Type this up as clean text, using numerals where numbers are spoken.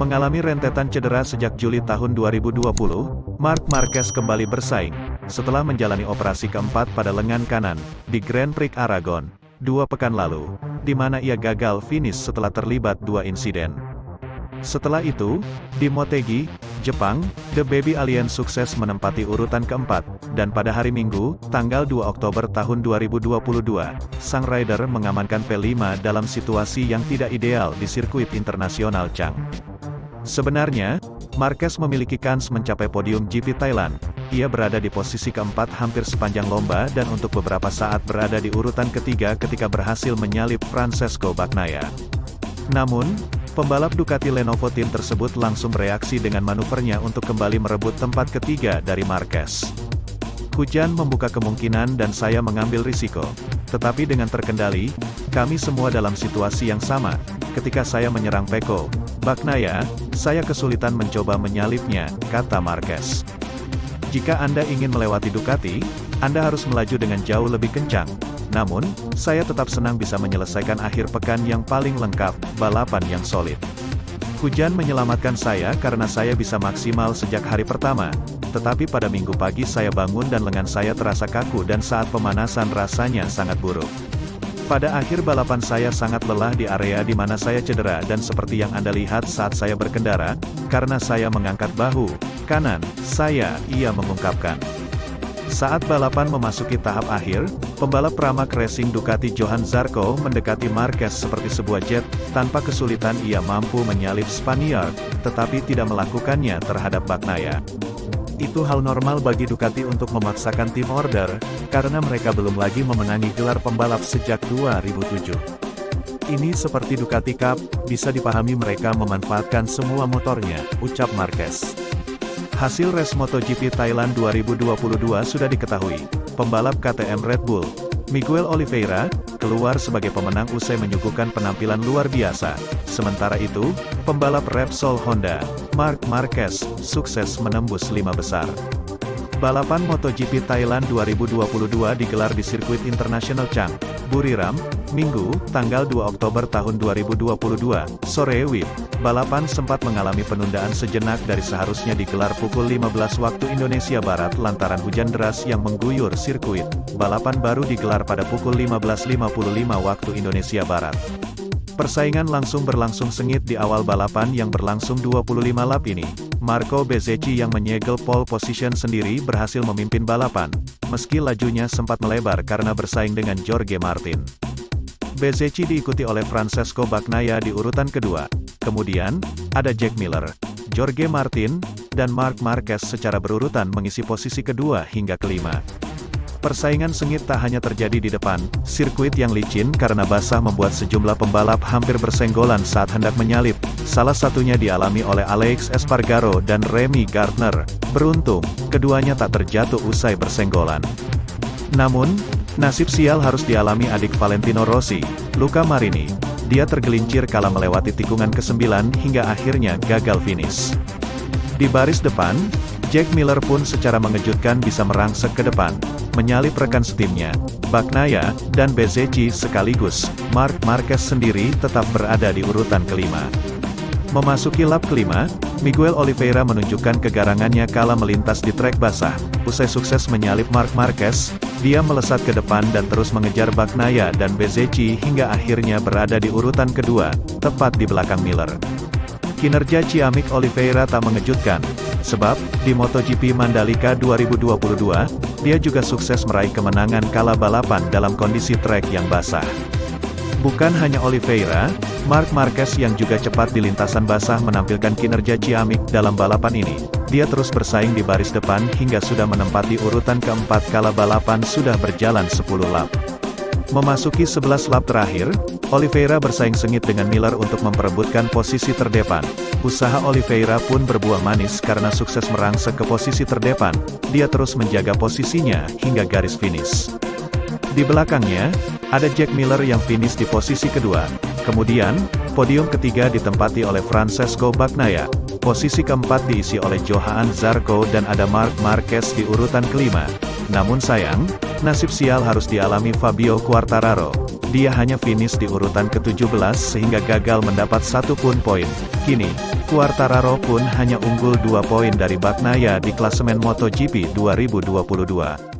Mengalami rentetan cedera sejak Juli tahun 2020, Marc Marquez kembali bersaing, setelah menjalani operasi keempat pada lengan kanan, di Grand Prix Aragon, 2 pekan lalu, di mana ia gagal finish setelah terlibat 2 insiden. Setelah itu, di Motegi, Jepang, The Baby Alien sukses menempati urutan keempat, dan pada hari Minggu, tanggal 2 Oktober tahun 2022, sang rider mengamankan P5 dalam situasi yang tidak ideal di sirkuit internasional Chang. Sebenarnya, Marquez memiliki kans mencapai podium GP Thailand. Ia berada di posisi keempat hampir sepanjang lomba dan untuk beberapa saat berada di urutan ketiga ketika berhasil menyalip Francesco Bagnaia. Namun, pembalap Ducati Lenovo Team tersebut langsung bereaksi dengan manuvernya untuk kembali merebut tempat ketiga dari Marquez. Hujan membuka kemungkinan dan saya mengambil risiko. Tetapi dengan terkendali, kami semua dalam situasi yang sama. Ketika saya menyerang Pecco Bagnaia, saya kesulitan mencoba menyalipnya, kata Marquez. Jika Anda ingin melewati Ducati, Anda harus melaju dengan jauh lebih kencang. Namun, saya tetap senang bisa menyelesaikan akhir pekan yang paling lengkap, balapan yang solid. Hujan menyelamatkan saya karena saya bisa maksimal sejak hari pertama, tetapi pada Minggu pagi saya bangun dan lengan saya terasa kaku dan saat pemanasan rasanya sangat buruk. Pada akhir balapan saya sangat lelah di area di mana saya cedera dan seperti yang Anda lihat saat saya berkendara, karena saya mengangkat bahu kanan ia mengungkapkan. Saat balapan memasuki tahap akhir, pembalap Pramac Racing Ducati Johan Zarco mendekati Marquez seperti sebuah jet, tanpa kesulitan ia mampu menyalip Spaniard, tetapi tidak melakukannya terhadap Bagnaia. Itu hal normal bagi Ducati untuk memaksakan tim order, karena mereka belum lagi memenangi gelar pembalap sejak 2007. Ini seperti Ducati Cup, bisa dipahami mereka memanfaatkan semua motornya, ucap Marquez. Hasil race MotoGP Thailand 2022 sudah diketahui. Pembalap KTM Red Bull, Miguel Oliveira, keluar sebagai pemenang usai menyuguhkan penampilan luar biasa. Sementara itu, pembalap Repsol Honda, Marc Marquez, sukses menembus 5 besar. Balapan MotoGP Thailand 2022 digelar di sirkuit internasional Chang, Buriram, Minggu, tanggal 2 Oktober tahun 2022, sore WIB. Balapan sempat mengalami penundaan sejenak dari seharusnya digelar pukul 15 waktu Indonesia Barat lantaran hujan deras yang mengguyur sirkuit. Balapan baru digelar pada pukul 15.55 waktu Indonesia Barat. Persaingan langsung berlangsung sengit di awal balapan yang berlangsung 25 lap ini. Marco Bezzecchi yang menyegel pole position sendiri berhasil memimpin balapan, meski lajunya sempat melebar karena bersaing dengan Jorge Martin. Bezzecchi diikuti oleh Francesco Bagnaia di urutan kedua. Kemudian, ada Jack Miller, Jorge Martin, dan Marc Marquez secara berurutan mengisi posisi kedua hingga kelima. Persaingan sengit tak hanya terjadi di depan, sirkuit yang licin karena basah membuat sejumlah pembalap hampir bersenggolan saat hendak menyalip, salah satunya dialami oleh Alex Espargaro dan Remy Gardner. Beruntung, keduanya tak terjatuh usai bersenggolan. Namun, nasib sial harus dialami adik Valentino Rossi, Luca Marini. Dia tergelincir kala melewati tikungan ke-9 hingga akhirnya gagal finish. Di baris depan, Jack Miller pun secara mengejutkan bisa merangsek ke depan, menyalip rekan setimnya, Bagnaia, dan Bezzecchi sekaligus. Marc Marquez sendiri tetap berada di urutan kelima. Memasuki lap kelima, Miguel Oliveira menunjukkan kegarangannya kala melintas di trek basah. Usai sukses menyalip Marc Marquez, dia melesat ke depan dan terus mengejar Bagnaia dan Bezzecchi hingga akhirnya berada di urutan kedua, tepat di belakang Miller. Kinerja ciamik Oliveira tak mengejutkan, sebab, di MotoGP Mandalika 2022, dia juga sukses meraih kemenangan kala balapan dalam kondisi trek yang basah. Bukan hanya Oliveira, Marc Marquez yang juga cepat di lintasan basah menampilkan kinerja ciamik dalam balapan ini. Dia terus bersaing di baris depan hingga sudah menempati urutan keempat kala balapan sudah berjalan 10 lap. Memasuki 11 lap terakhir, Oliveira bersaing sengit dengan Miller untuk memperebutkan posisi terdepan. Usaha Oliveira pun berbuah manis karena sukses merangsek ke posisi terdepan. Dia terus menjaga posisinya hingga garis finish. Di belakangnya, ada Jack Miller yang finish di posisi kedua. Kemudian, podium ketiga ditempati oleh Francesco Bagnaia. Posisi keempat diisi oleh Johan Zarco dan ada Marc Marquez di urutan kelima. Namun sayang, nasib sial harus dialami Fabio Quartararo. Dia hanya finish di urutan ke-17 sehingga gagal mendapat 1 pun poin. Kini, Quartararo pun hanya unggul 2 poin dari Bagnaia di klasemen MotoGP 2022.